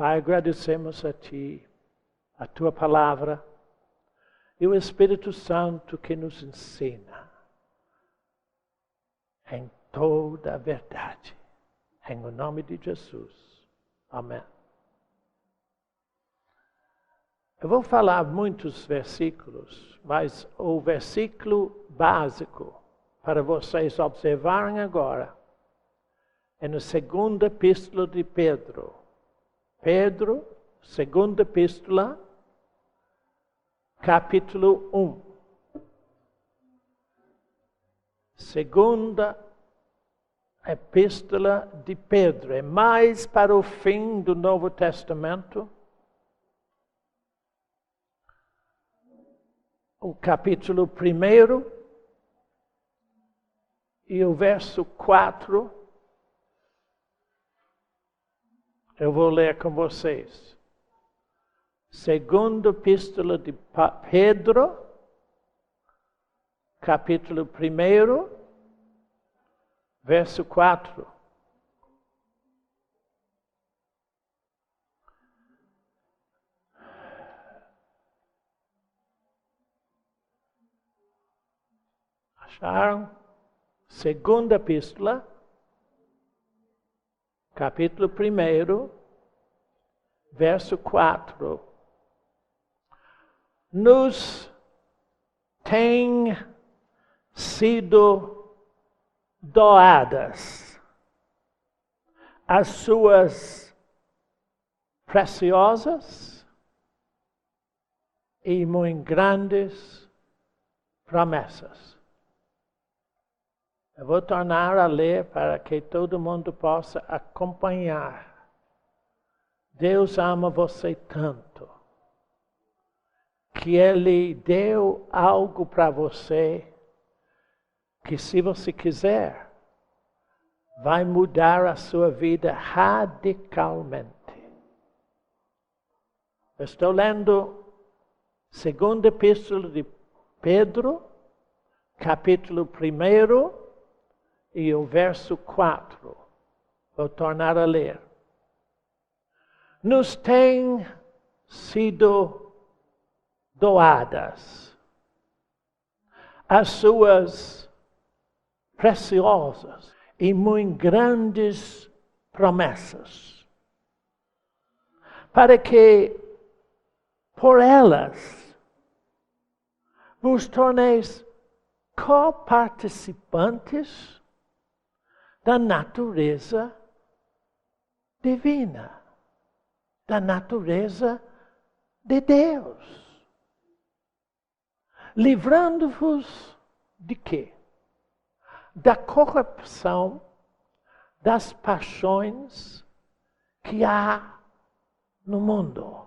Pai, agradecemos a Ti, a Tua Palavra e o Espírito Santo que nos ensina em toda a verdade. Em nome de Jesus. Amém. Eu vou falar muitos versículos, mas o versículo básico para vocês observarem agora é na segunda epístola de Pedro. Pedro, segunda epístola, capítulo 1. Segunda epístola de Pedro. É mais para o fim do Novo Testamento. O capítulo 1 e o verso 4. Eu vou ler com vocês. Segunda epístola de Pedro, capítulo 1, verso 4. Acharam? Segunda epístola, capítulo 1, verso 4. Nos tem sido doadas as suas preciosas e muito grandes promessas. Eu vou tornar a ler para que todo mundo possa acompanhar. Deus ama você tanto que Ele deu algo para você que, se você quiser, vai mudar a sua vida radicalmente. Eu estou lendo segunda epístola de Pedro, capítulo 1, e o verso 4. Vou tornar a ler. Nos tem sido doadas as suas preciosas e muito grandes promessas, para que por elas vos torneis coparticipantes da natureza divina, da natureza de Deus, livrando-vos de quê? Da corrupção das paixões que há no mundo.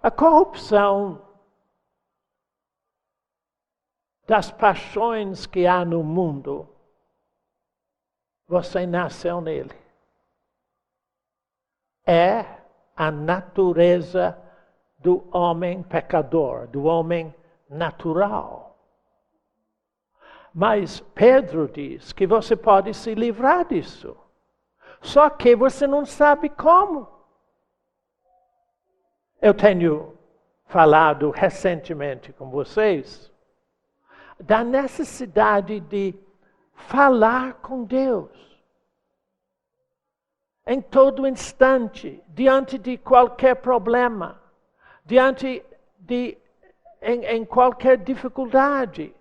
A corrupção das paixões que há no mundo, você nasceu nele. É a natureza do homem pecador, do homem natural. Mas Pedro diz que você pode se livrar disso. Só que você não sabe como. Eu tenho falado recentemente com vocês da necessidade de falar com Deus em todo instante, diante de qualquer problema, em qualquer dificuldade.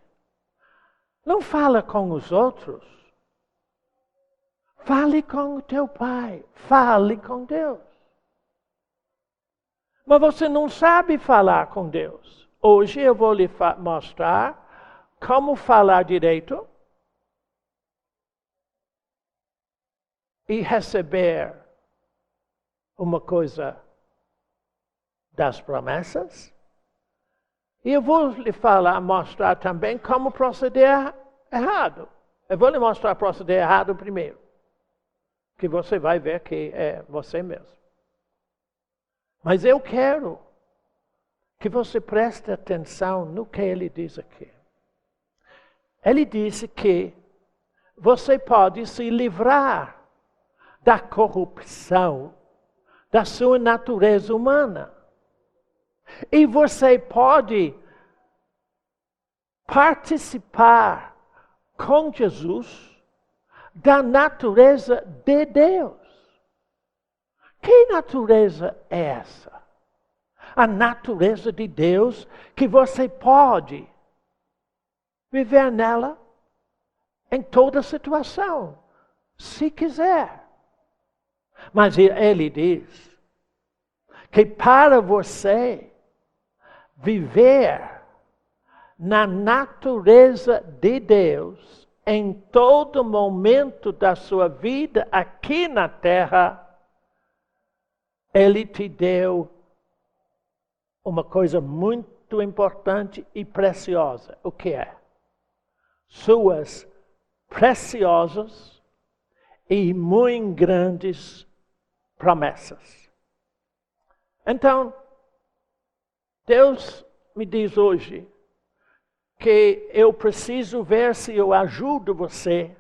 Não fala com os outros. Fale com o teu Pai. Fale com Deus. Mas você não sabe falar com Deus. Hoje eu vou lhe mostrar como falar direito e receber uma coisa das promessas. E eu vou lhe mostrar também como proceder errado. Eu vou lhe mostrar proceder errado primeiro, que você vai ver que é você mesmo. Mas eu quero que você preste atenção no que ele diz aqui. Ele disse que você pode se livrar da corrupção da sua natureza humana. E você pode participar com Jesus da natureza de Deus. Que natureza é essa? A natureza de Deus que você pode viver nela em toda situação, se quiser. Mas ele diz que para você viver na natureza de Deus, em todo momento da sua vida aqui na terra, ele te deu uma coisa muito importante e preciosa. O que é? Suas preciosas e muito grandes promessas. Então, Deus me diz hoje que eu preciso ver se eu ajudo você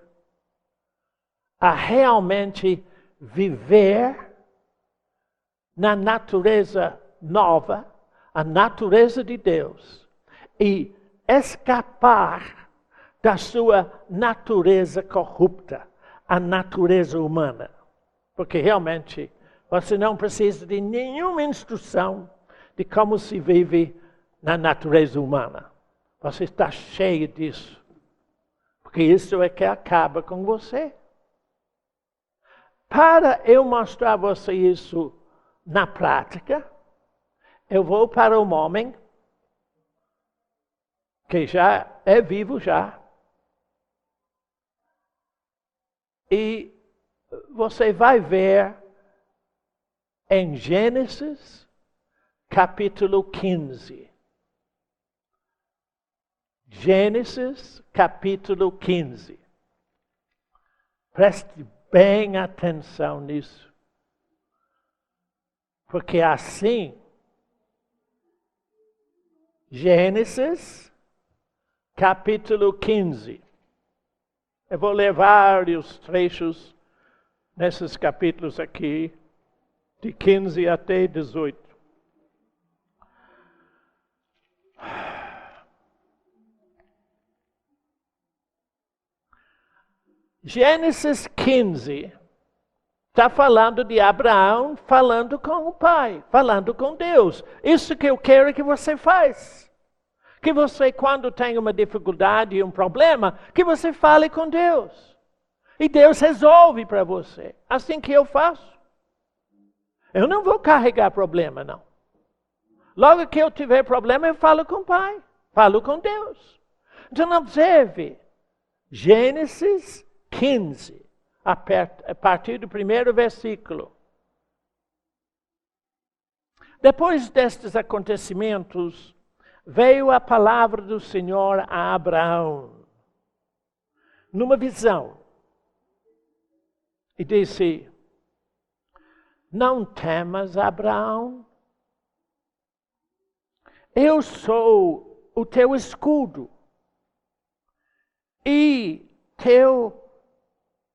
a realmente viver na natureza nova, a natureza de Deus, e escapar da sua natureza corrupta, a natureza humana. Porque realmente você não precisa de nenhuma instrução de como se vive na natureza humana. Você está cheio disso. Porque isso é que acaba com você. Para eu mostrar a você isso na prática, eu vou para um homem que já é vivo já. E você vai ver em Gênesis, capítulo 15. Gênesis, capítulo 15. Preste bem atenção nisso. Porque assim, Gênesis, capítulo 15. Eu vou ler vários trechos nesses capítulos aqui, de 15 até 18. Gênesis 15 está falando de Abraão, falando com o Pai, falando com Deus. Isso que eu quero que você faça. Que você, quando tem uma dificuldade e um problema, que você fale com Deus. E Deus resolve para você. Assim que eu faço. Eu não vou carregar problema, não. Logo que eu tiver problema, eu falo com o Pai. Falo com Deus. Então, observe. Gênesis 15, a partir do primeiro versículo. Depois destes acontecimentos, veio a palavra do Senhor a Abraão, numa visão, e disse: não temas, Abraão, eu sou o teu escudo e teu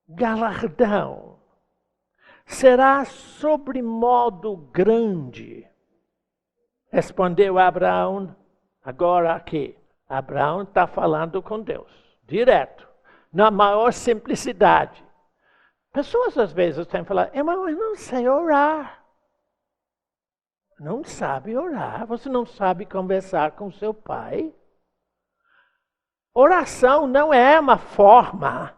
galardão será sobremodo grande. Respondeu Abraão. Agora aqui, Abraão está falando com Deus, direto, na maior simplicidade. Pessoas às vezes têm que falar: eu não sei orar. Não sabe orar, você não sabe conversar com seu pai. Oração não é uma forma,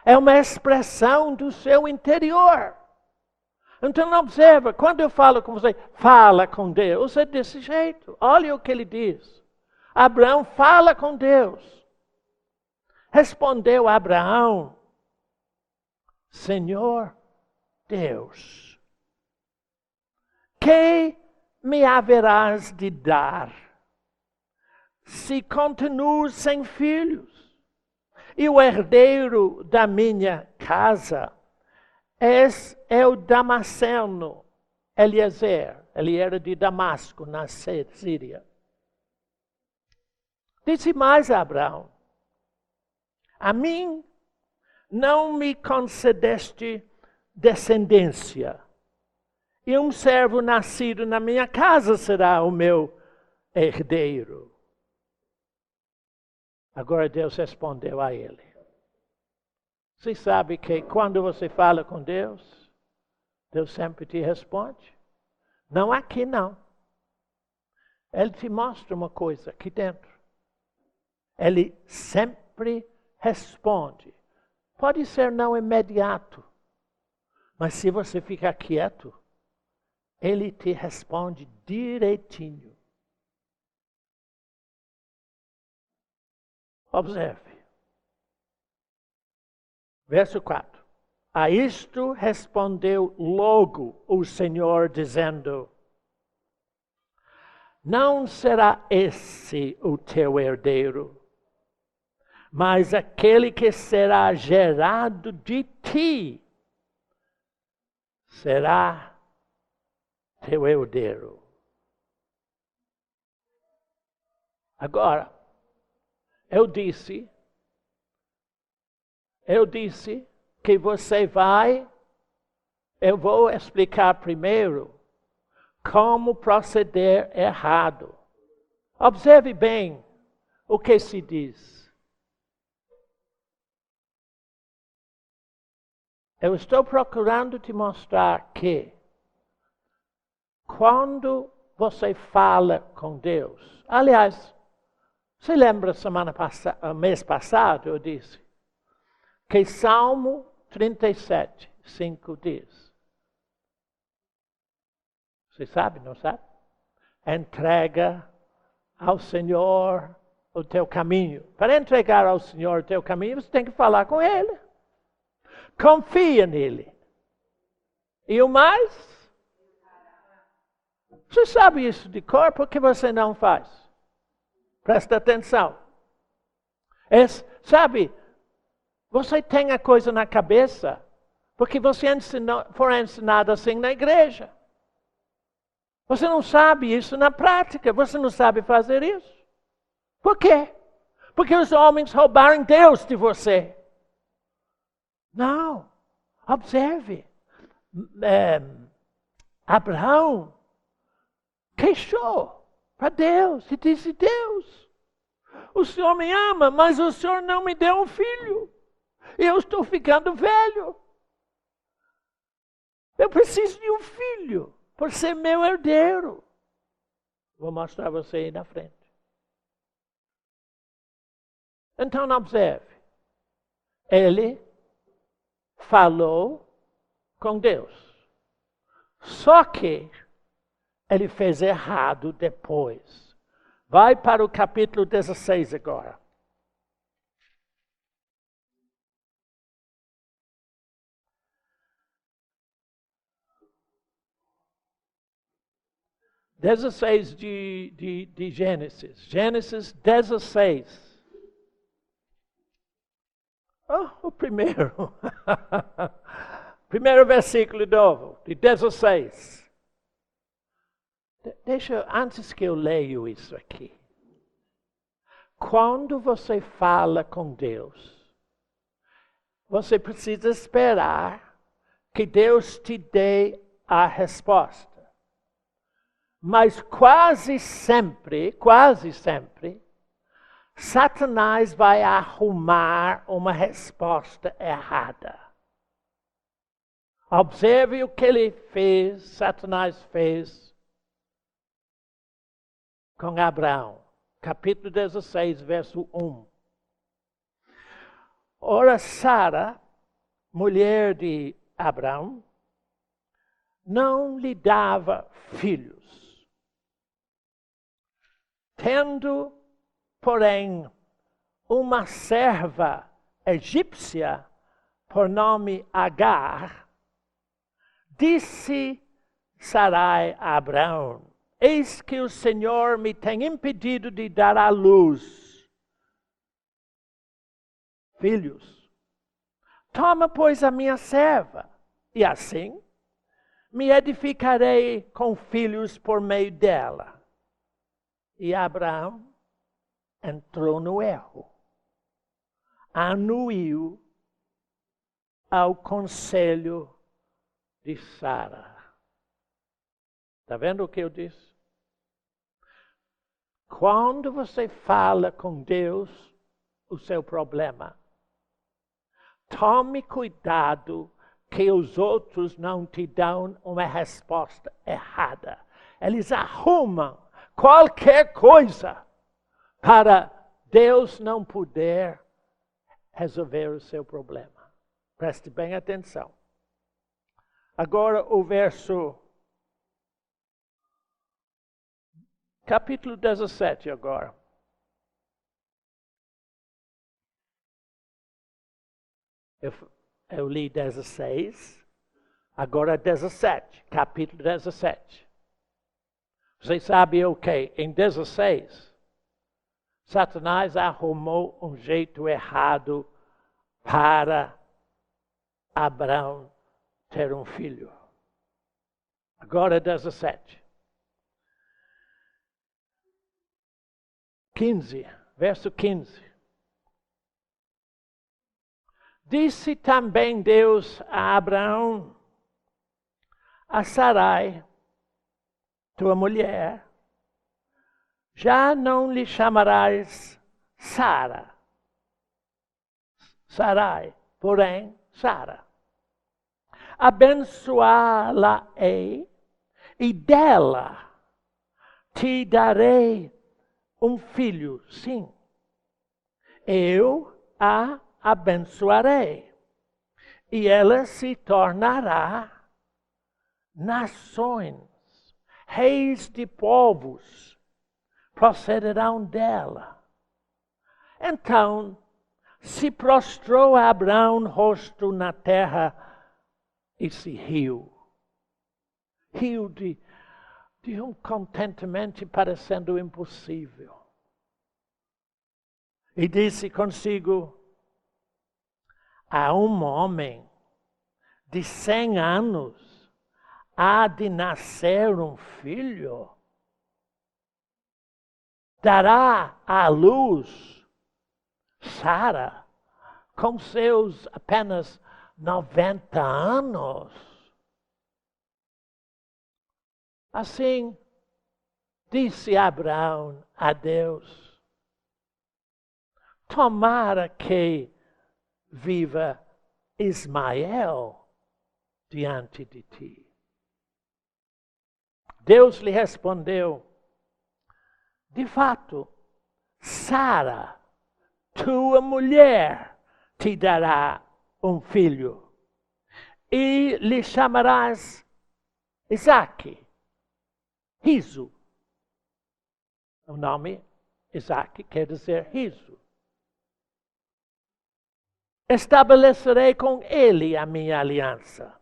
é uma expressão do seu interior. Então observa, quando eu falo com você, fala com Deus, é desse jeito. Olha o que ele diz. Abraão fala com Deus. Respondeu Abraão: Senhor Deus, que me haverás de dar se continuo sem filhos? E o herdeiro da minha casa é o Damasceno, Eliezer. Ele era de Damasco, na Síria. Disse mais a Abraão: a mim não me concedeste descendência. E um servo nascido na minha casa será o meu herdeiro. Agora Deus respondeu a ele. Você sabe que quando você fala com Deus, Deus sempre te responde? Não aqui não. Ele te mostra uma coisa aqui dentro. Ele sempre responde. Pode ser não imediato, mas se você ficar quieto, Ele te responde direitinho. Observe. Verso 4. A isto respondeu logo o Senhor, dizendo: não será esse o teu herdeiro, mas aquele que será gerado de ti será teu herdeiro. Agora, eu disse que você vai, eu vou explicar primeiro como proceder errado. Observe bem o que se diz. Eu estou procurando te mostrar que quando você fala com Deus, aliás, você lembra mês passado eu disse que Salmo 37, 5 diz. Você sabe, não sabe? Entrega ao Senhor o teu caminho. Para entregar ao Senhor o teu caminho, você tem que falar com Ele. Confia nele. E o mais? Você sabe isso de cor, por que você não faz? Presta atenção. Sabe, você tem a coisa na cabeça, porque você foi ensinado assim na igreja. Você não sabe isso na prática, você não sabe fazer isso. Por quê? Porque os homens roubaram Deus de você. Não, observe. Abraão queixou para Deus e disse: Deus, o Senhor me ama, mas o Senhor não me deu um filho. Eu estou ficando velho. Eu preciso de um filho por ser meu herdeiro. Vou mostrar a você aí na frente. Então, observe. Ele falou com Deus. Só que ele fez errado depois. Vai para o capítulo 16 agora. Dezesseis de Gênesis. Gênesis 16. O primeiro. Primeiro versículo novo, de 16. Antes que eu leio isso aqui. Quando você fala com Deus, você precisa esperar que Deus te dê a resposta. Mas quase sempre, Satanás vai arrumar uma resposta errada. Observe o que ele fez, Satanás fez com Abraão. Capítulo 16, verso 1. Ora, Sara, mulher de Abraão, não lhe dava filhos. Tendo, porém, uma serva egípcia, por nome Agar, disse Sarai a Abraão: eis que o Senhor me tem impedido de dar à luz filhos. Toma, pois, a minha serva, e assim me edificarei com filhos por meio dela. E Abraão entrou no erro, anuiu ao conselho de Sara. Está vendo o que eu disse? Quando você fala com Deus o seu problema, tome cuidado que os outros não te dão uma resposta errada. Eles arrumam qualquer coisa para Deus não poder resolver o seu problema. Preste bem atenção. Agora o verso, capítulo 17 agora. Eu li 16, agora 17, capítulo 17. Você sabe o que? Em 16, Satanás arrumou um jeito errado para Abraão ter um filho. Agora 17. 15, verso 15. Disse também Deus a Abraão: a Sarai, tua mulher, já não lhe chamarás Sara, Sarai, porém Sara. Abençoá-la-ei e dela te darei um filho, sim. Eu a abençoarei e ela se tornará nações, reis de povos procederão dela. Então se prostrou Abraão rosto na terra e se riu. Riu de um contentamento parecendo impossível. E disse consigo: a um homem de 100 anos há de nascer um filho? Dará à luz Sara com seus apenas 90 anos? Assim disse Abraão a Deus: tomara que viva Ismael diante de ti. Deus lhe respondeu: de fato, Sara, tua mulher, te dará um filho, e lhe chamarás Isaque. Riso. O nome Isaque quer dizer riso. Estabelecerei com ele a minha aliança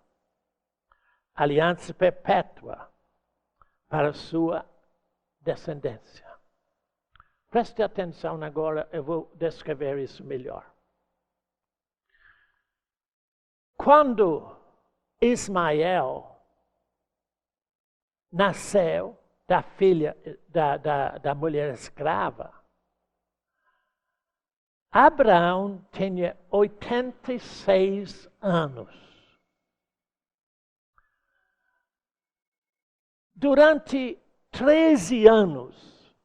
perpétua para sua descendência. Preste atenção agora, eu vou descrever isso melhor. Quando Ismael nasceu da filha da mulher escrava, Abraão tinha 86 anos. Durante 13 anos,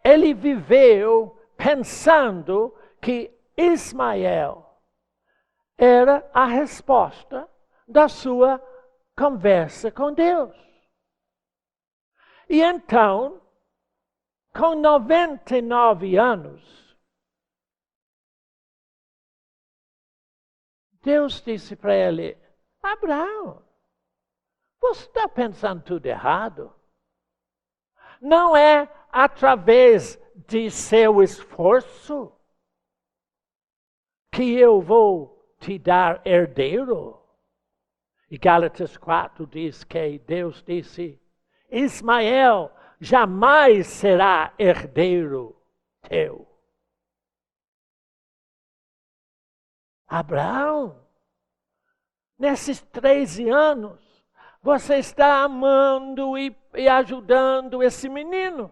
ele viveu pensando que Ismael era a resposta da sua conversa com Deus. E então, com 99 anos, Deus disse para ele: Abraão, você está pensando tudo errado. Não é através de seu esforço que eu vou te dar herdeiro. E Gálatas 4 diz que Deus disse: Ismael jamais será herdeiro teu. Abraão, nesses 13 anos, você está amando e ajudando esse menino,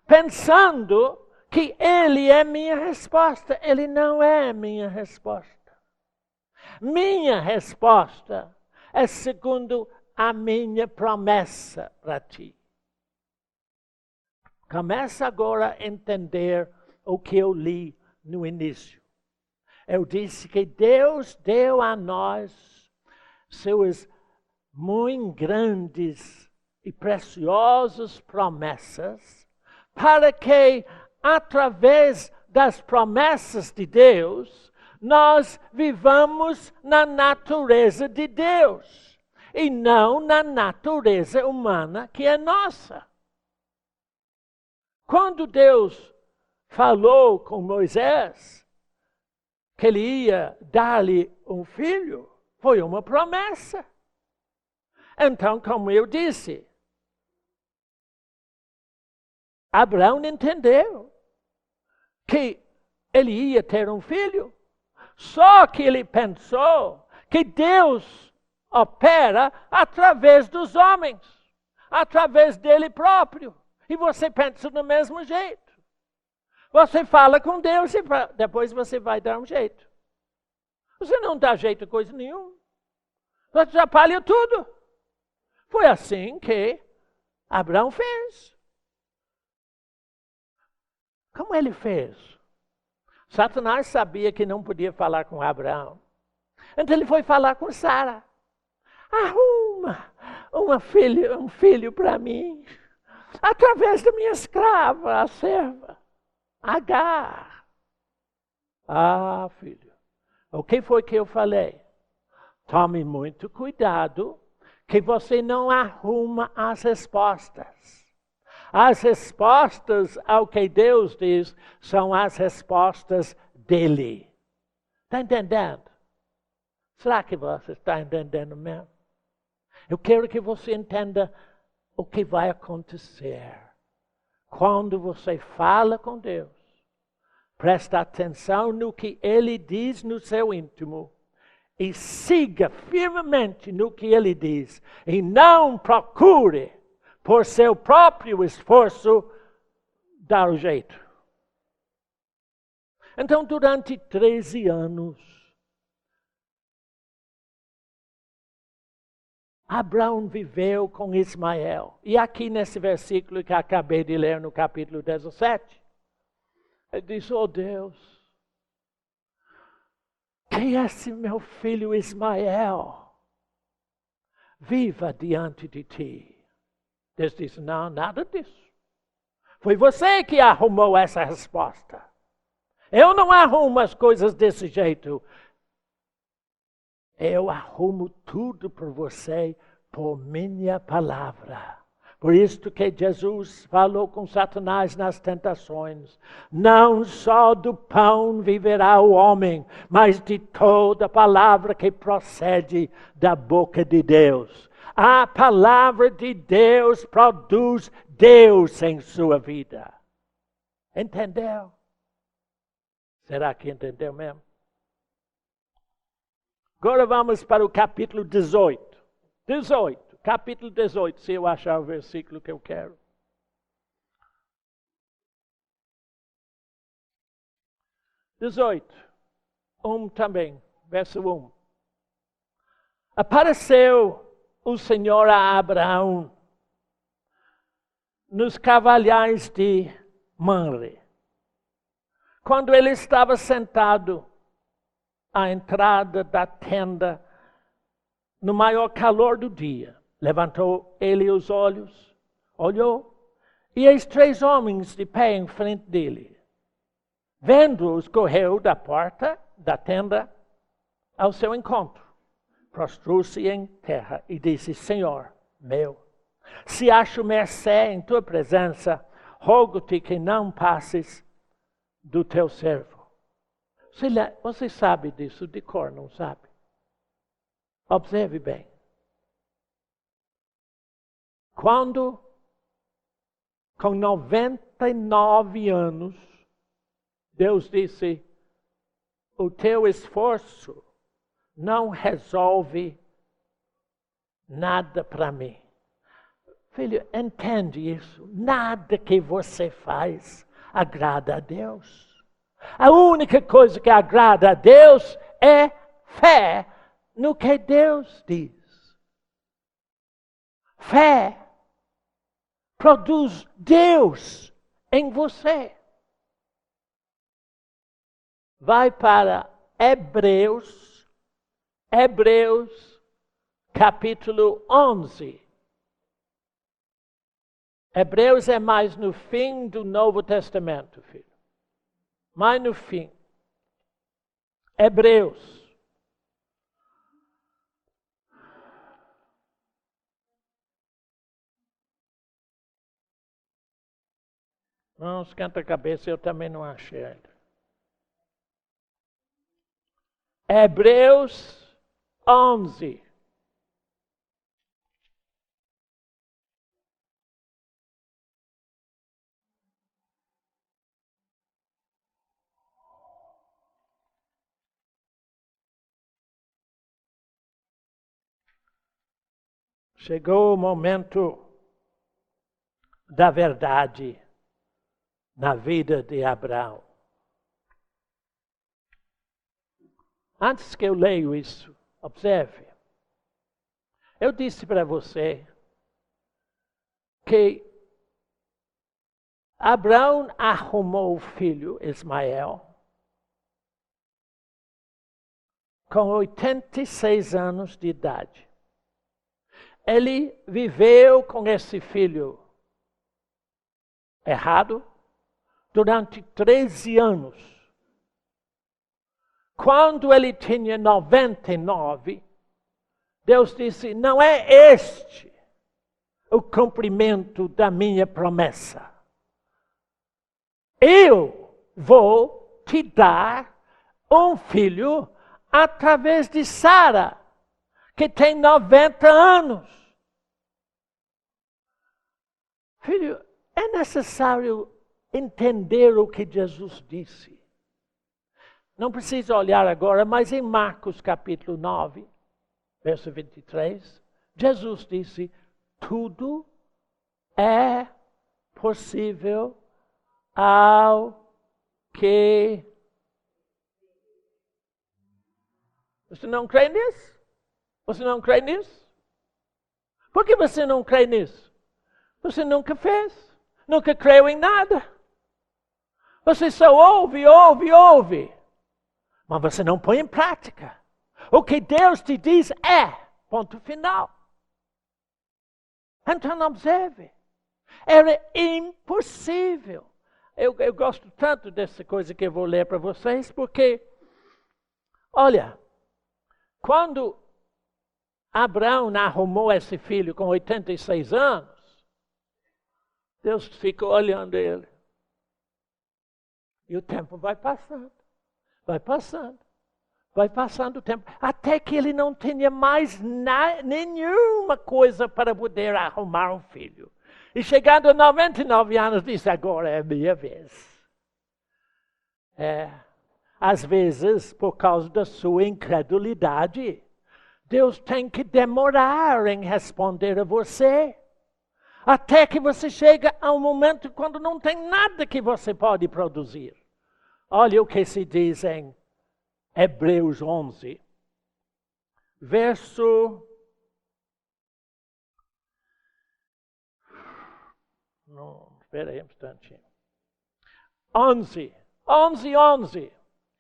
pensando que ele é minha resposta. Ele não é minha resposta. Minha resposta é segundo a minha promessa para ti. Começa agora a entender o que eu li no início. Eu disse que Deus deu a nós suas muito grandes e preciosas promessas, para que, através das promessas de Deus, nós vivamos na natureza de Deus, e não na natureza humana que é nossa. Quando Deus falou com Moisés que ele ia dar-lhe um filho, foi uma promessa. Então, como eu disse, Abraão entendeu que ele ia ter um filho, só que ele pensou que Deus opera através dos homens, através dele próprio. E você pensa do mesmo jeito. Você fala com Deus e depois você vai dar um jeito. Você não dá jeito a coisa nenhuma. Você atrapalha tudo. Foi assim que Abraão fez. Como ele fez? Satanás sabia que não podia falar com Abraão. Então ele foi falar com Sara. Arruma um filho para mim, através da minha escrava, a serva, Agar. Ah, filho, o que foi que eu falei? Tome muito cuidado que você não arruma as respostas. As respostas ao que Deus diz são as respostas dele. Está entendendo? Será que você está entendendo mesmo? Eu quero que você entenda o que vai acontecer quando você fala com Deus. Presta atenção no que Ele diz no seu íntimo e siga firmemente no que Ele diz. E não procure, por seu próprio esforço, dar o jeito. Então, durante 13 anos, Abraão viveu com Ismael. E aqui nesse versículo que acabei de ler no capítulo 17, ele diz, oh Deus, que esse meu filho Ismael viva diante de ti. Deus disse, não, nada disso. Foi você que arrumou essa resposta. Eu não arrumo as coisas desse jeito. Eu arrumo tudo por você, por minha palavra. Por isso que Jesus falou com Satanás nas tentações. Não só do pão viverá o homem, mas de toda palavra que procede da boca de Deus. A palavra de Deus produz Deus em sua vida. Entendeu? Será que entendeu mesmo? Agora vamos para o capítulo 18. Capítulo 18, se eu achar o versículo que eu quero. Também, verso 1. Apareceu o Senhor a Abraão nos cavalhais de Manre, quando ele estava sentado à entrada da tenda, no maior calor do dia. Levantou ele os olhos, olhou, e eis 3 homens de pé em frente dele. Vendo-os, correu da porta da tenda ao seu encontro. Prostrou-se em terra e disse, Senhor meu, se acho mercê em tua presença, rogo-te que não passes do teu servo. Você sabe disso de cor, não sabe? Observe bem. Quando, com 99 anos, Deus disse, o teu esforço não resolve nada para mim. Filho, entende isso? Nada que você faz agrada a Deus. A única coisa que agrada a Deus é fé no que Deus diz. Fé produz Deus em você. Vai para Hebreus capítulo 11. Hebreus é mais no fim do Novo Testamento, filho. Mais no fim. Hebreus. Não esquenta a cabeça, eu também não achei ainda. Hebreus 11. Chegou o momento da verdade na vida de Abraão. Antes que eu leio isso, observe. Eu disse para você que Abraão arrumou o filho Ismael com 86 anos de idade. Ele viveu com esse filho errado durante 13 anos. Quando ele tinha 99, Deus disse: não é este o cumprimento da minha promessa. Eu vou te dar um filho através de Sara, que tem 90 anos. Filho, é necessário entender o que Jesus disse. Não precisa olhar agora, mas em Marcos capítulo 9, verso 23, Jesus disse: tudo é possível ao que... Você não crê nisso? Você não crê nisso? Por que você não crê nisso? Você nunca fez. Nunca creu em nada. Você só ouve. Mas você não põe em prática. O que Deus te diz é, ponto final. Então observe. Era impossível. Eu gosto tanto dessa coisa que eu vou ler para vocês, porque, olha, quando Abraão arrumou esse filho com 86 anos, Deus ficou olhando ele. E o tempo vai passando o tempo, até que ele não tinha mais nenhuma coisa para poder arrumar um filho. E chegando a 99 anos, disse: agora é a minha vez. Às vezes, por causa da sua incredulidade, Deus tem que demorar em responder a você. Até que você chega a um momento quando não tem nada que você pode produzir. Olha o que se diz em Hebreus 11, verso... Não, espera aí um instantinho. 11.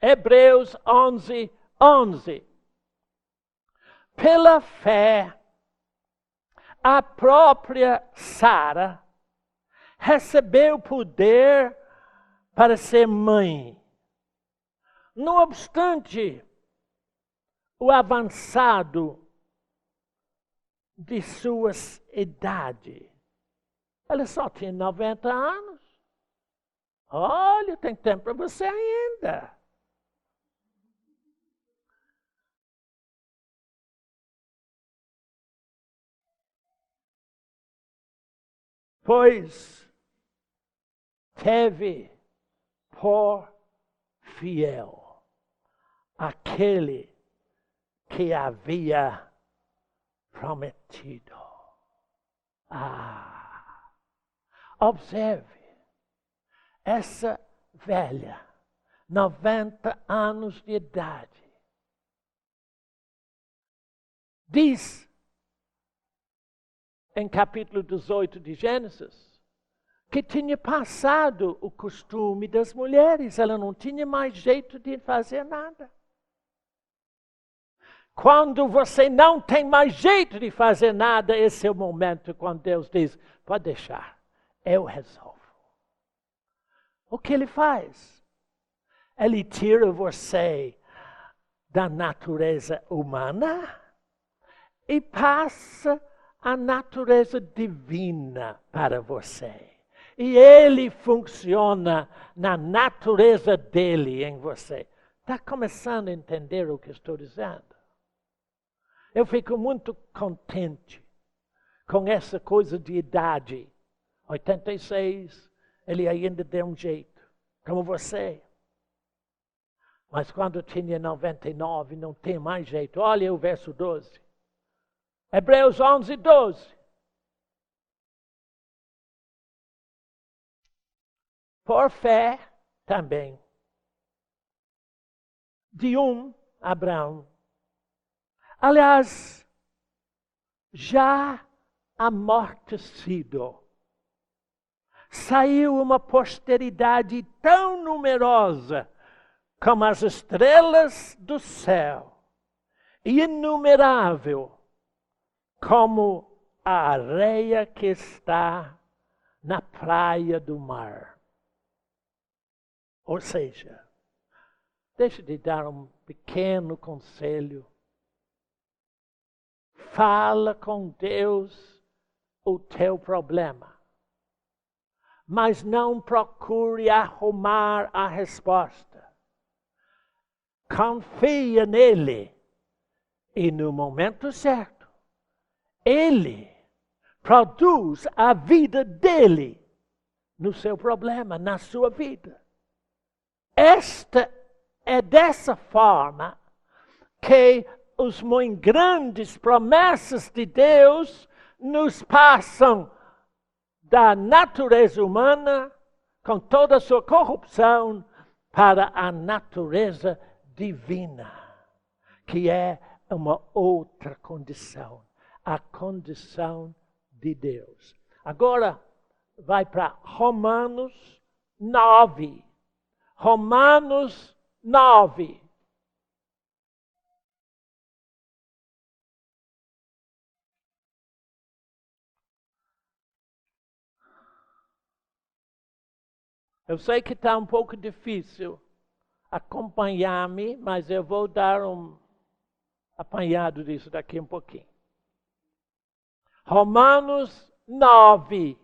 Hebreus 11. Pela fé, a própria Sara recebeu poder para ser mãe. Não obstante o avançado de sua idade. Ela só tinha 90 anos. Olha, tem tempo para você ainda. Pois teve por fiel aquele que havia prometido. Observe, essa velha, 90 anos de idade, diz em capítulo 18 de Gênesis, que tinha passado o costume das mulheres, ela não tinha mais jeito de fazer nada. Quando você não tem mais jeito de fazer nada, esse é o momento quando Deus diz, pode deixar, eu resolvo. O que ele faz? Ele tira você da natureza humana e passa a natureza divina para você. E ele funciona na natureza dele em você. Está começando a entender o que estou dizendo? Eu fico muito contente com essa coisa de idade. 86, ele ainda deu um jeito, como você. Mas quando tinha 99, não tem mais jeito. Olha o verso 12. Hebreus 11, 12. Por fé também, de Abraão. Aliás, já amortecido, saiu uma posteridade tão numerosa como as estrelas do céu, e inumerável como a areia que está na praia do mar. Ou seja, deixa eu te dar um pequeno conselho. Fala com Deus o teu problema, mas não procure arrumar a resposta. Confia nele e no momento certo, ele produz a vida dele no seu problema, na sua vida. Esta é dessa forma que os muito grandes promessas de Deus nos passam da natureza humana, com toda a sua corrupção, para a natureza divina, que é uma outra condição, a condição de Deus. Agora, vai para Romanos 9. Romanos 9. Eu sei que está um pouco difícil acompanhar-me, mas eu vou dar um apanhado disso daqui um pouquinho. Romanos 9.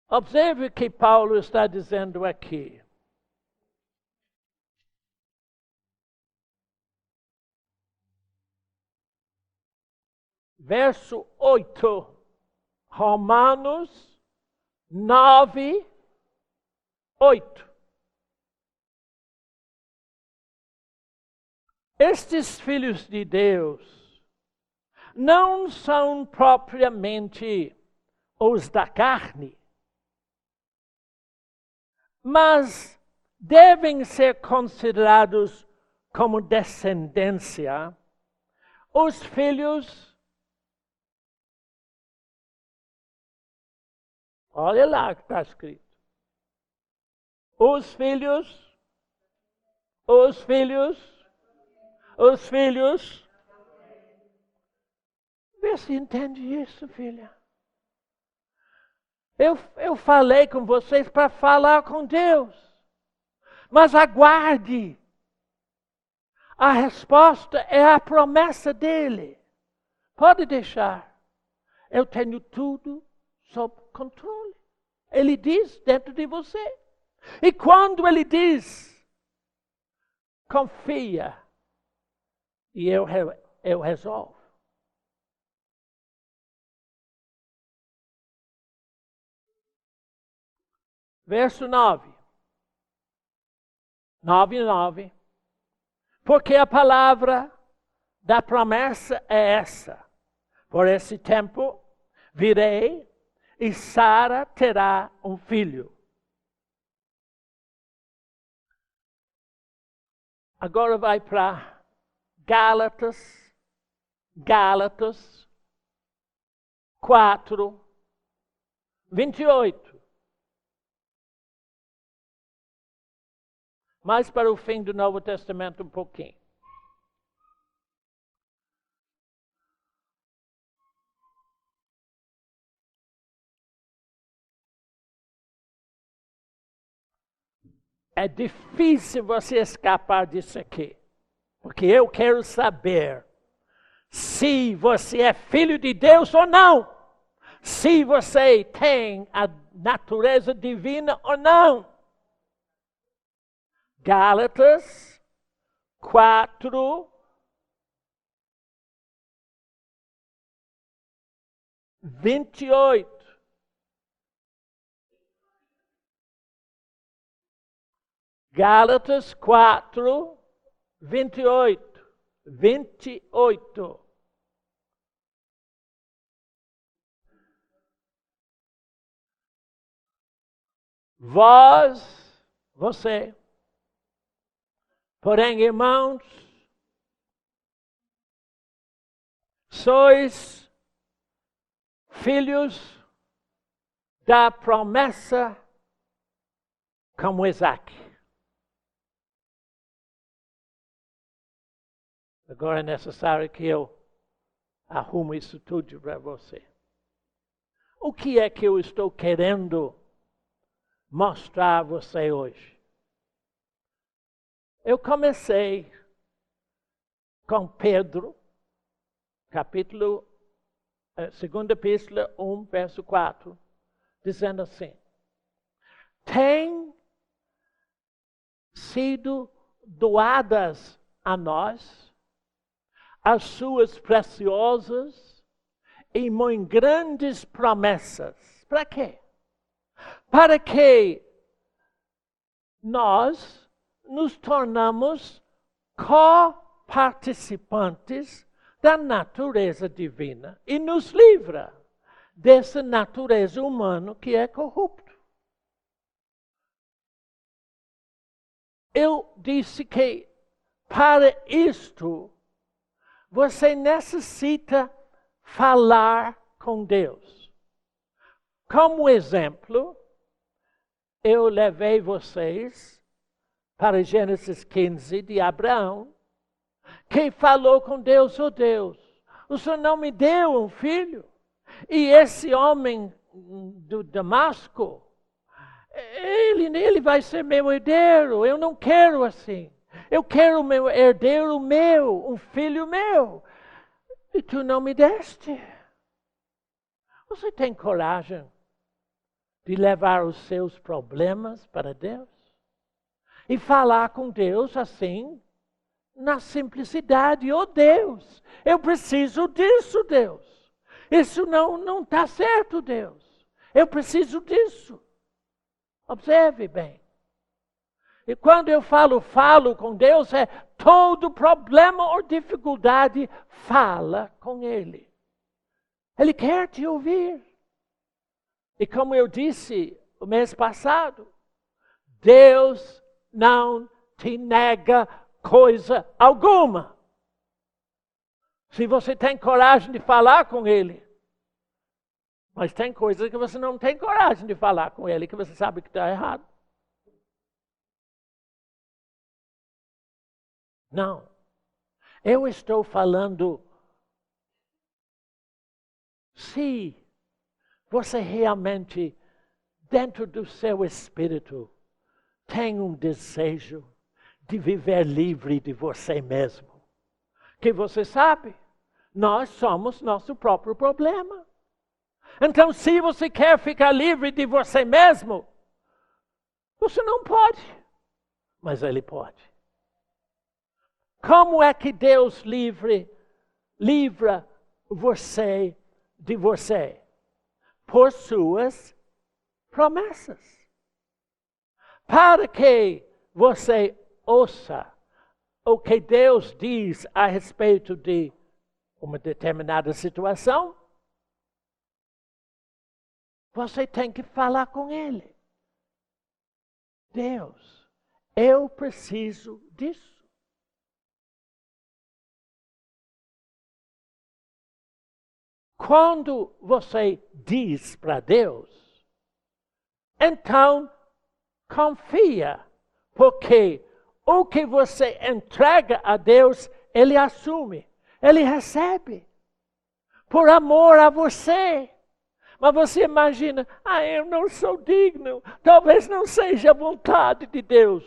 Observe o que Paulo está dizendo aqui. Verso 8. Romanos 9, 8. Estes filhos de Deus não são propriamente os da carne, mas devem ser considerados como descendência os filhos. Olha lá que está escrito. Os filhos. Vê se entende isso, filha. Eu falei com vocês para falar com Deus. Mas aguarde. A resposta é a promessa dele. Pode deixar. Eu tenho tudo sob controle. Ele diz dentro de você. E quando ele diz, confia, e eu resolvo. Verso 9. 9. Porque a palavra da promessa é essa. Por esse tempo virei e Sara terá um filho. Agora vai para Gálatas Gálatas 4, 28. Mais para o fim do Novo Testamento um pouquinho. É difícil você escapar disso aqui. Porque eu quero saber se você é filho de Deus ou não. Se você tem a natureza divina ou não. Gálatas 4, 28. Gálatas 4, 28. 28. Você, porém, irmãos, sois filhos da promessa como Isaac. Agora é necessário que eu arrume isso tudo para você. O que é que eu estou querendo mostrar a você hoje? Eu comecei com Pedro, capítulo 2 Epístola 1, verso 4, dizendo assim: tem sido doadas a nós as suas preciosas e muito grandes promessas. Para quê? Para que nós nos tornamos co-participantes da natureza divina e nos livra dessa natureza humana que é corrupta. Eu disse que para isto você necessita falar com Deus. Como exemplo, eu levei vocês para Gênesis 15 de Abraão, que falou com Deus: oh Deus, o Senhor não me deu um filho, e esse homem do Damasco, ele vai ser meu herdeiro, eu não quero assim. Eu quero meu herdeiro meu, um filho meu, e tu não me deste. Você tem coragem de levar os seus problemas para Deus? E falar com Deus assim, na simplicidade: oh Deus, eu preciso disso, Deus. Isso não está certo, Deus. Eu preciso disso. Observe bem. E quando eu falo com Deus, é todo problema ou dificuldade, fala com Ele. Ele quer te ouvir. E como eu disse o mês passado, Deus não te nega coisa alguma. Se você tem coragem de falar com Ele. Mas tem coisas que você não tem coragem de falar com Ele, que você sabe que está errado. Não. Eu estou falando se você realmente, dentro do seu espírito, tem um desejo de viver livre de você mesmo. Que você sabe, nós somos nosso próprio problema. Então, se você quer ficar livre de você mesmo, você não pode, mas Ele pode. Como é que Deus livra você de você? Por suas promessas. Para que você ouça o que Deus diz a respeito de uma determinada situação, você tem que falar com Ele. Deus, eu preciso disso. Quando você diz para Deus, então confia, porque o que você entrega a Deus, Ele assume, Ele recebe, por amor a você. Mas você imagina, eu não sou digno, talvez não seja a vontade de Deus.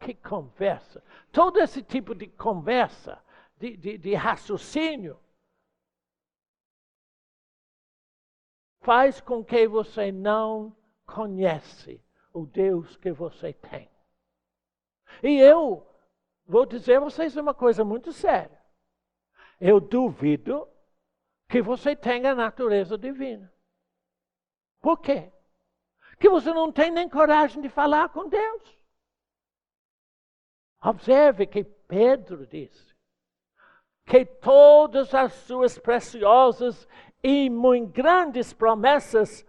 Que conversa! Todo esse tipo de conversa, de raciocínio, faz com que você não conhece o Deus que você tem. E eu vou dizer a vocês uma coisa muito séria. Eu duvido que você tenha a natureza divina. Por quê? Que você não tem nem coragem de falar com Deus. Observe que Pedro disse que todas as suas preciosas e muito grandes promessas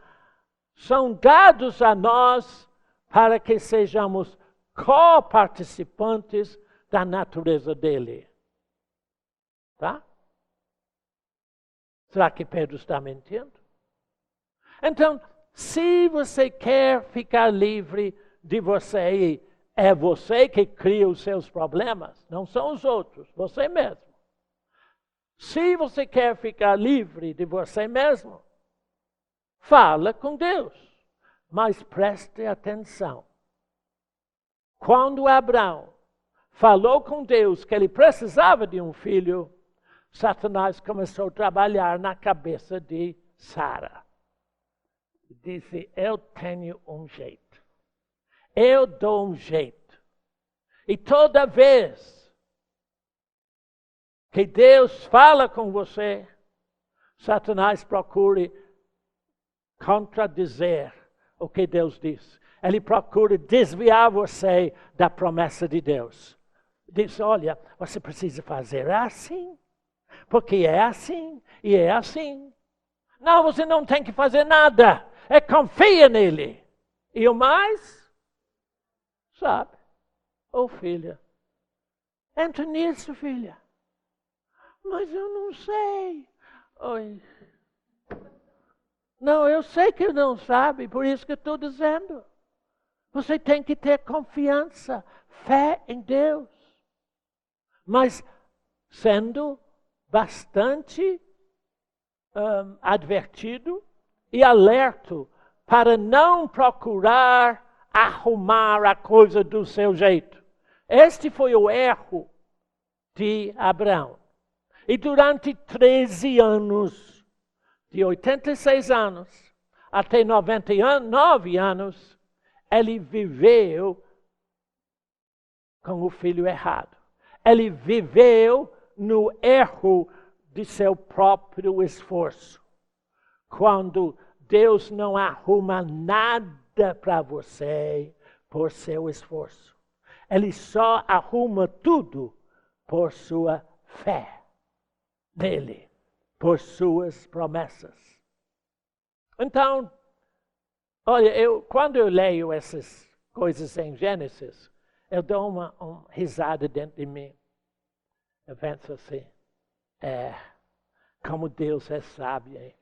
são dadas a nós para que sejamos co-participantes da natureza dele. Tá? Será que Pedro está mentindo? Então, se você quer ficar livre de você, é você que cria os seus problemas, não são os outros, você mesmo. Se você quer ficar livre de você mesmo, fala com Deus, mas preste atenção. Quando Abraão falou com Deus que ele precisava de um filho, Satanás começou a trabalhar na cabeça de Sara. Disse, eu tenho um jeito. Eu dou um jeito. E toda vez que Deus fala com você, Satanás procura contradizer o que Deus diz. Ele procura desviar você da promessa de Deus. Diz, olha, você precisa fazer assim, porque é assim e é assim. Não, você não tem que fazer nada. Confia nele. E o mais? Sabe? Filha, entra nisso, filha. Mas eu não sei. Não, eu sei que não sabe, por isso que eu estou dizendo. Você tem que ter confiança, fé em Deus. Mas sendo bastante advertido e alerto para não procurar arrumar a coisa do seu jeito. Este foi o erro de Abraão. E durante 13 anos, de 86 anos até 99 anos, ele viveu com o filho errado. Ele viveu no erro de seu próprio esforço. Quando Deus não arruma nada para você por seu esforço. Ele só arruma tudo por sua fé nele, por suas promessas. Então, olha, quando eu leio essas coisas em Gênesis, eu dou uma risada dentro de mim. Eu penso assim, como Deus é sábio, hein?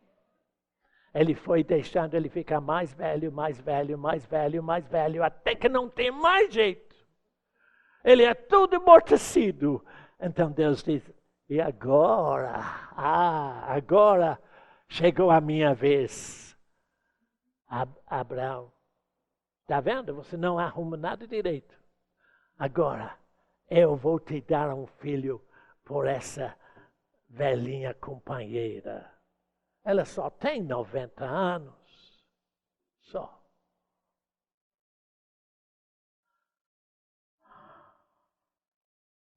Ele foi deixando ele ficar mais velho, mais velho, mais velho, mais velho, até que não tem mais jeito. Ele é todo amortecido. Então Deus diz, e agora? Agora chegou a minha vez. Abraão, está vendo? Você não arruma nada direito. Agora, eu vou te dar um filho por essa velhinha companheira. Ela só tem 90 anos. Só.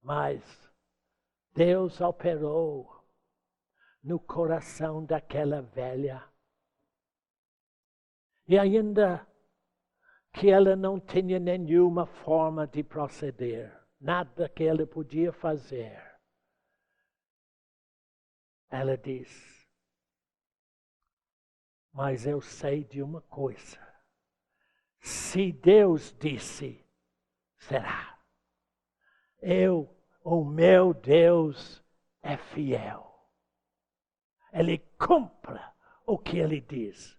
Mas Deus operou no coração daquela velha. E ainda que ela não tinha nenhuma forma de proceder, nada que ela podia fazer, ela diz, mas eu sei de uma coisa. Se Deus disse, será. O meu Deus é fiel. Ele cumpre o que ele diz.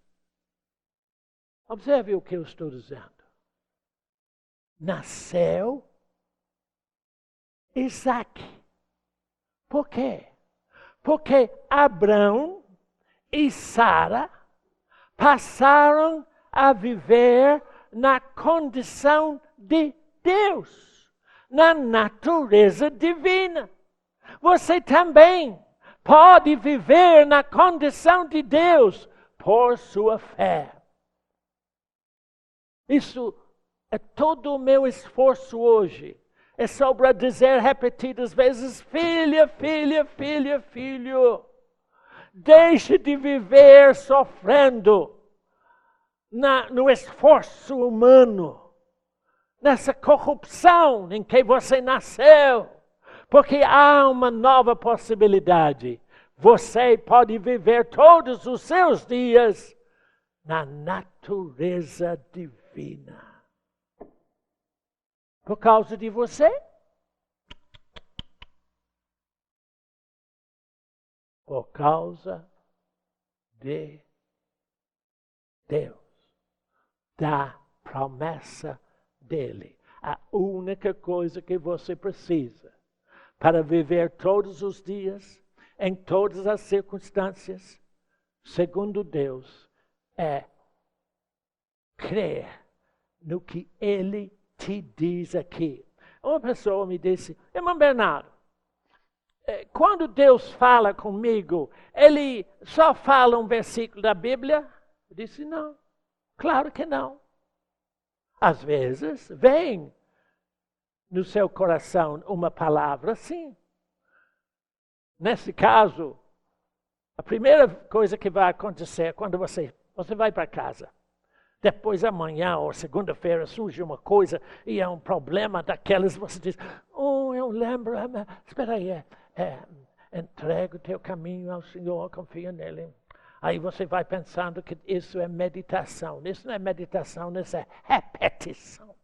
Observe o que eu estou dizendo. Nasceu Isaac. Por quê? Porque Abraão e Sara passaram a viver na condição de Deus, na natureza divina. Você também pode viver na condição de Deus por sua fé. Isso é todo o meu esforço hoje. É só para dizer repetidas vezes: filha, filha, filha, filho. Deixe de viver sofrendo no esforço humano, nessa corrupção em que você nasceu. Porque há uma nova possibilidade. Você pode viver todos os seus dias na natureza divina. Por causa de você? Por causa de Deus, da promessa dele. A única coisa que você precisa para viver todos os dias, em todas as circunstâncias, segundo Deus, é crer no que ele te diz aqui. Uma pessoa me disse: irmão Bernardo, quando Deus fala comigo, ele só fala um versículo da Bíblia? Eu disse: não, claro que não. Às vezes vem no seu coração uma palavra assim. Nesse caso, a primeira coisa que vai acontecer quando você vai para casa. Depois amanhã ou segunda-feira surge uma coisa e é um problema daquelas, você diz: eu lembro, espera aí, entrega o teu caminho ao Senhor, confia nele. Aí você vai pensando que isso é meditação. Isso não é meditação, isso é repetição.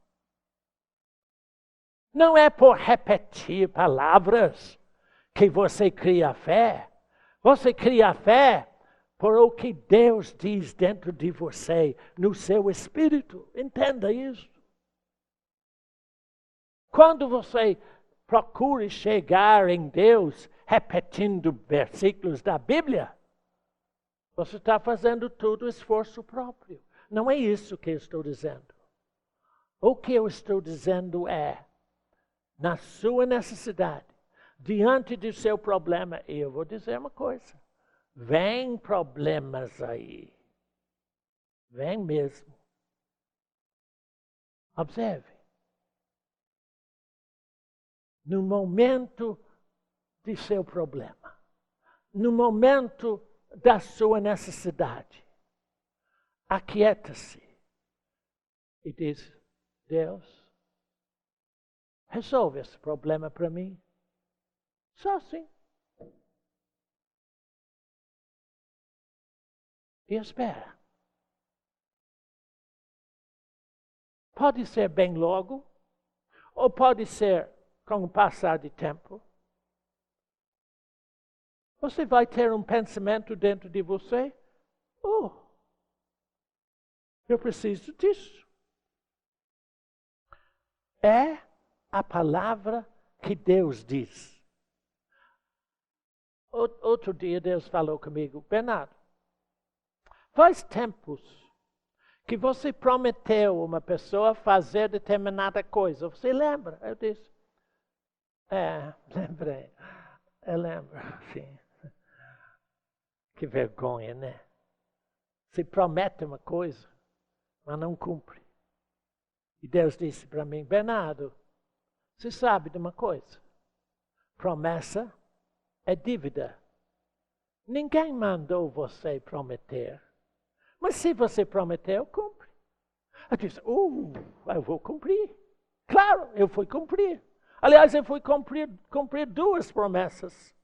Não é por repetir palavras que você cria fé. Você cria fé por o que Deus diz dentro de você, no seu espírito. Entenda isso. Quando você procura chegar em Deus repetindo versículos da Bíblia, você está fazendo todo o esforço próprio. Não é isso que eu estou dizendo. O que eu estou dizendo é, na sua necessidade, diante do seu problema, eu vou dizer uma coisa: vem problemas aí. Vem mesmo. Observe. No momento de seu problema, no momento da sua necessidade, aquieta-se e diz: Deus, resolve esse problema para mim. Só assim. E espera. Pode ser bem logo, ou pode ser com o passar de tempo. Você vai ter um pensamento dentro de você: eu preciso disso. É a palavra que Deus diz. Outro dia Deus falou comigo: Bernardo, faz tempos que você prometeu a uma pessoa fazer determinada coisa. Você lembra? Eu disse: lembrei. Eu lembro, sim. Que vergonha, né? Você promete uma coisa, mas não cumpre. E Deus disse para mim: Bernardo, você sabe de uma coisa? Promessa é dívida. Ninguém mandou você prometer. Mas se você prometeu, cumpre. Eu disse: eu vou cumprir. Claro, eu fui cumprir. Aliás, eu fui cumprir 2 promessas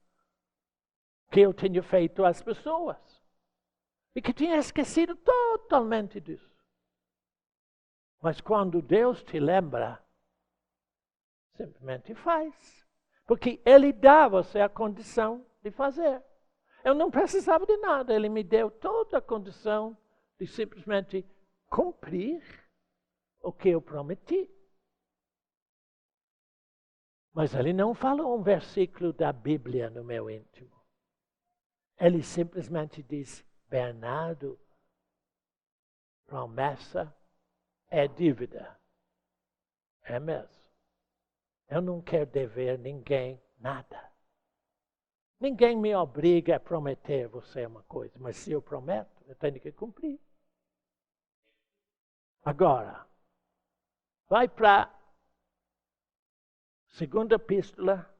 que eu tinha feito às pessoas. E que tinha esquecido totalmente disso. Mas quando Deus te lembra, simplesmente faz. Porque Ele dá a você a condição de fazer. Eu não precisava de nada, Ele me deu toda a condição de simplesmente cumprir o que eu prometi. Mas Ele não falou um versículo da Bíblia no meu íntimo. Ele simplesmente diz, Bernardo, promessa é dívida. É mesmo. Eu não quero dever ninguém nada. Ninguém me obriga a prometer a você uma coisa, mas se eu prometo, eu tenho que cumprir. Agora, vai para a segunda epístola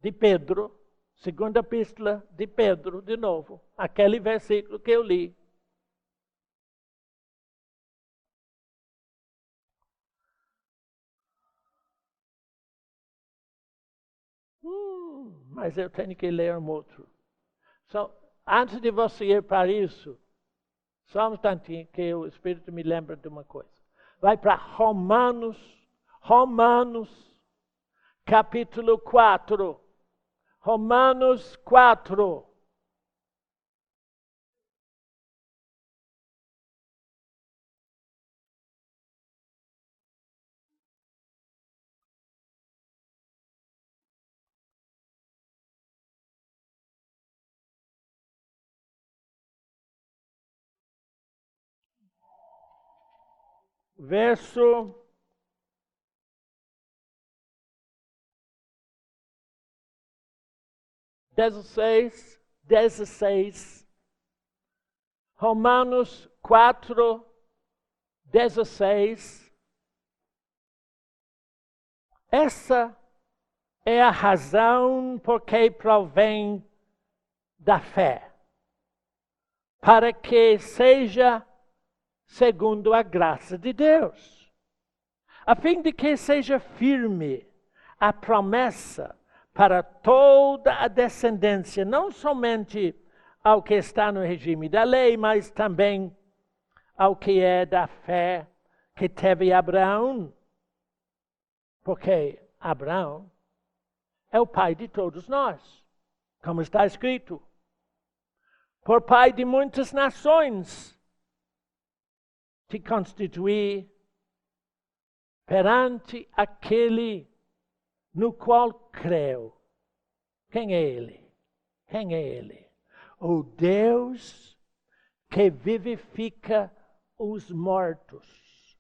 de Pedro, segunda epístola de Pedro, de novo, aquele versículo que eu li. Mas eu tenho que ler um outro. Antes de você ir para isso, só um instantinho que o Espírito me lembra de uma coisa. Vai para Romanos, capítulo 4. Romanos 4. Verso 16. Romanos 4, 16. Essa é a razão por que provém da fé, para que seja segundo a graça de Deus, a fim de que seja firme a promessa para toda a descendência, não somente ao que está no regime da lei, mas também ao que é da fé que teve Abraão. Porque Abraão é o pai de todos nós, como está escrito. Por pai de muitas nações, te constituí perante aquele no qual creu. Quem é ele? Quem é ele? O Deus que vivifica os mortos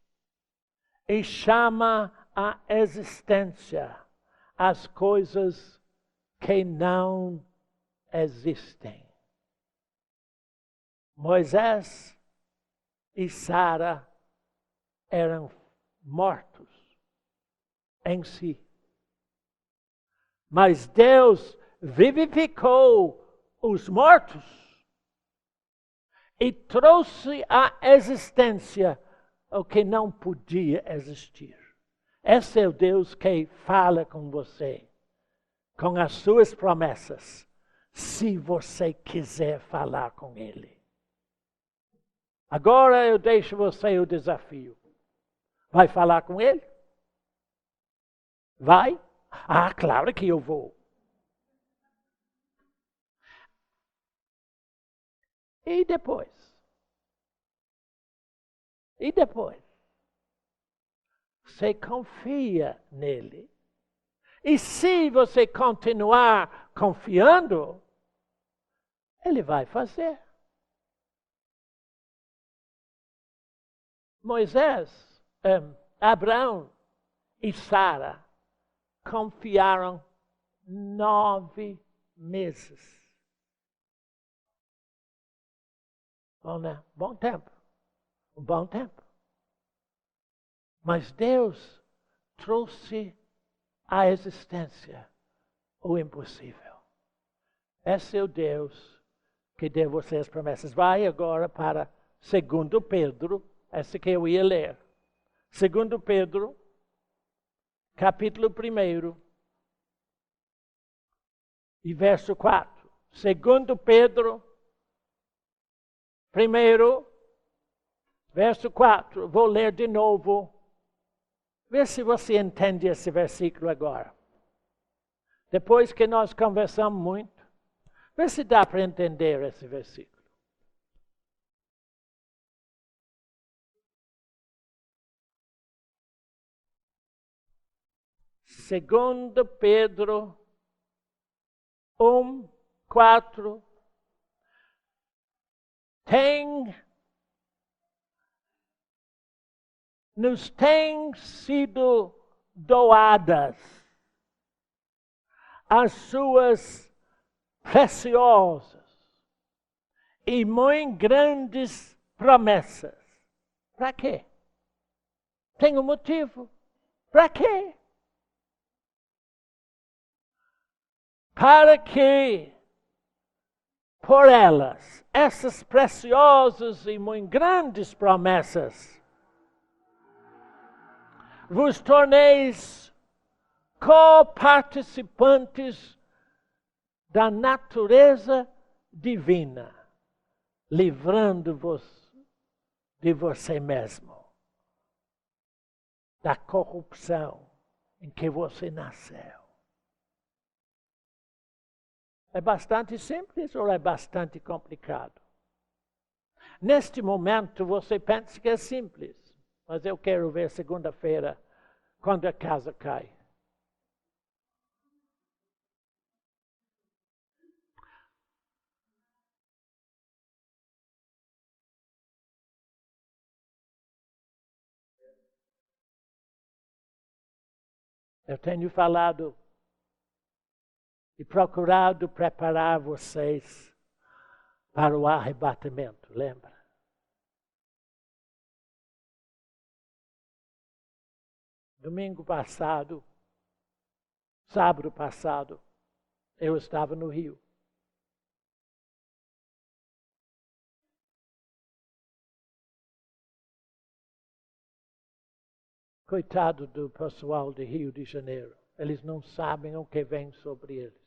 e chama à existência as coisas que não existem. Moisés e Sara eram mortos em si. Mas Deus vivificou os mortos e trouxe à existência o que não podia existir. Esse é o Deus que fala com você, com as suas promessas, se você quiser falar com Ele. Agora eu deixo você o desafio. Vai falar com Ele? Vai? Ah, claro que eu vou. E depois? E depois? Você confia nele. E se você continuar confiando, Ele vai fazer. Moisés, Abraão e Sara confiaram 9 meses. Bom, né? Bom tempo. Um bom tempo. Mas Deus trouxe à existência o impossível. Esse é o Deus que deu você as promessas. Vai agora para 2 Pedro, essa que eu ia ler. 2 Pedro, capítulo 1, e verso 4. 2 Pedro, 1, verso 4. Vou ler de novo. Vê se você entende esse versículo agora. Depois que nós conversamos muito, vê se dá para entender esse versículo. Segundo Pedro 1:4, nos têm sido doadas as suas preciosas e muito grandes promessas. Para quê? Tem um motivo. Para quê? Para que, por elas, essas preciosas e muito grandes promessas, vos torneis co-participantes da natureza divina, livrando-vos de você mesmo, da corrupção em que você nasceu. É bastante simples ou é bastante complicado? Neste momento você pensa que é simples, mas eu quero ver segunda-feira, quando a casa cai. Eu tenho falado e procurado preparar vocês para o arrebatamento, lembra? Domingo passado, sábado passado, eu estava no Rio. Coitado do pessoal de Rio de Janeiro. Eles não sabem o que vem sobre eles.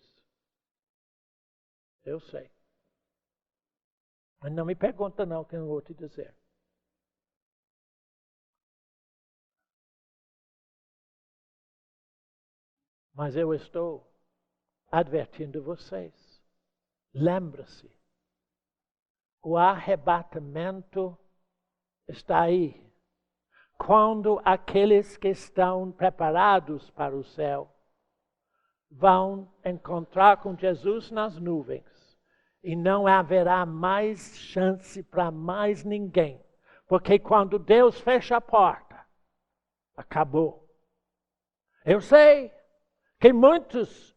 Eu sei. Mas não me pergunta não, que eu não vou te dizer. Mas eu estou advertindo vocês. Lembre-se, o arrebatamento está aí. Quando aqueles que estão preparados para o céu vão encontrar com Jesus nas nuvens e não haverá mais chance para mais ninguém. Porque quando Deus fecha a porta, acabou. Eu sei que muitos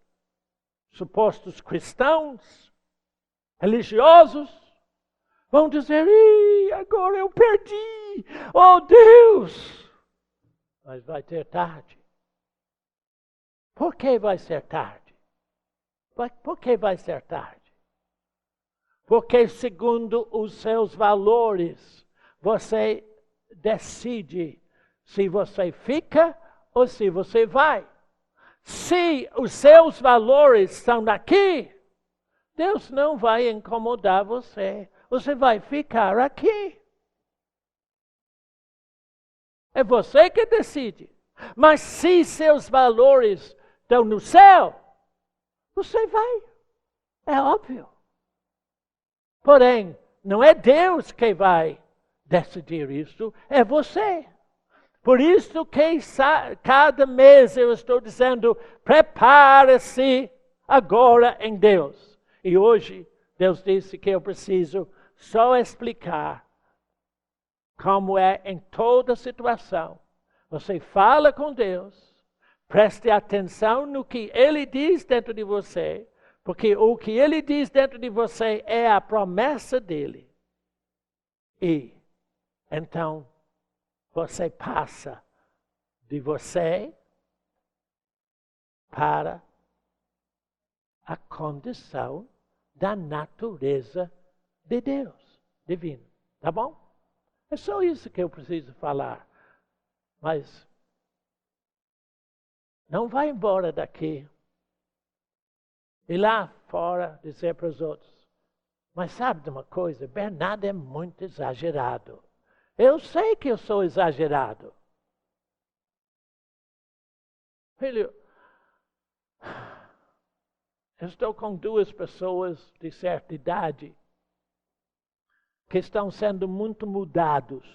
supostos cristãos, religiosos, vão dizer: agora eu perdi, oh Deus! Mas vai ter tarde. Por que vai ser tarde? Por que vai ser tarde? Porque segundo os seus valores, você decide se você fica ou se você vai. Se os seus valores são daqui, Deus não vai incomodar você. Você vai ficar aqui. É você que decide. Mas se seus valores estão no céu, você vai. É óbvio. Porém, não é Deus que vai decidir isso, é você. Por isso que cada mês eu estou dizendo: prepare-se agora em Deus. E hoje Deus disse que eu preciso só explicar como é em toda situação. Você fala com Deus, preste atenção no que Ele diz dentro de você, porque o que Ele diz dentro de você é a promessa dEle. E então você passa de você para a condição da natureza de Deus, divino. Tá bom? É só isso que eu preciso falar. Mas não vai embora daqui e lá fora dizer para os outros: mas sabe de uma coisa? Bernardo é muito exagerado. Eu sei que eu sou exagerado. Filho, Eu estou com duas pessoas de certa idade que estão sendo muito mudados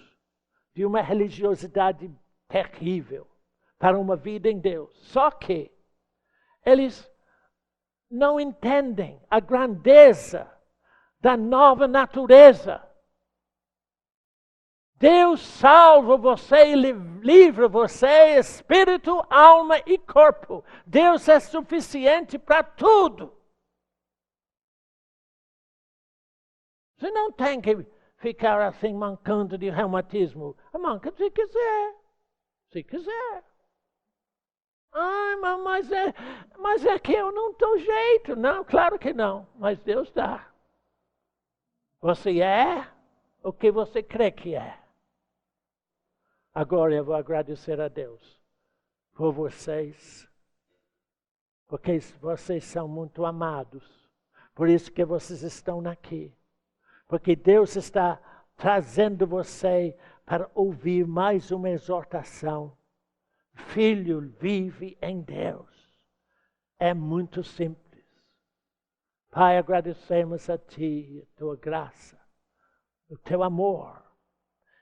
de uma religiosidade terrível para uma vida em Deus. Só que eles não entendem a grandeza da nova natureza. Deus salva você e livra você, espírito, alma e corpo. Deus é suficiente para tudo. Você não tem que ficar assim mancando de reumatismo. Manca se quiser. Se quiser. Ai, mas é que eu não dou jeito. Não, claro que não. Mas Deus dá. Você é o que você crê que é. Agora eu vou agradecer a Deus por vocês. Porque vocês são muito amados. Por isso que vocês estão aqui. Porque Deus está trazendo você para ouvir mais uma exortação. Filho, vive em Deus. É muito simples. Pai, agradecemos a Ti, a Tua graça, o Teu amor,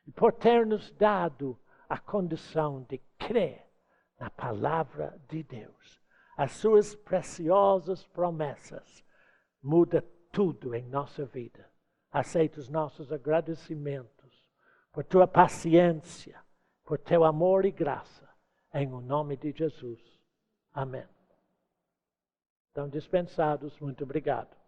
e por ter nos dado a condição de crer na palavra de Deus. As Suas preciosas promessas mudam tudo em nossa vida. Aceita os nossos agradecimentos por Tua paciência, por Teu amor e graça. Em o nome de Jesus. Amém. Estão dispensados. Muito obrigado.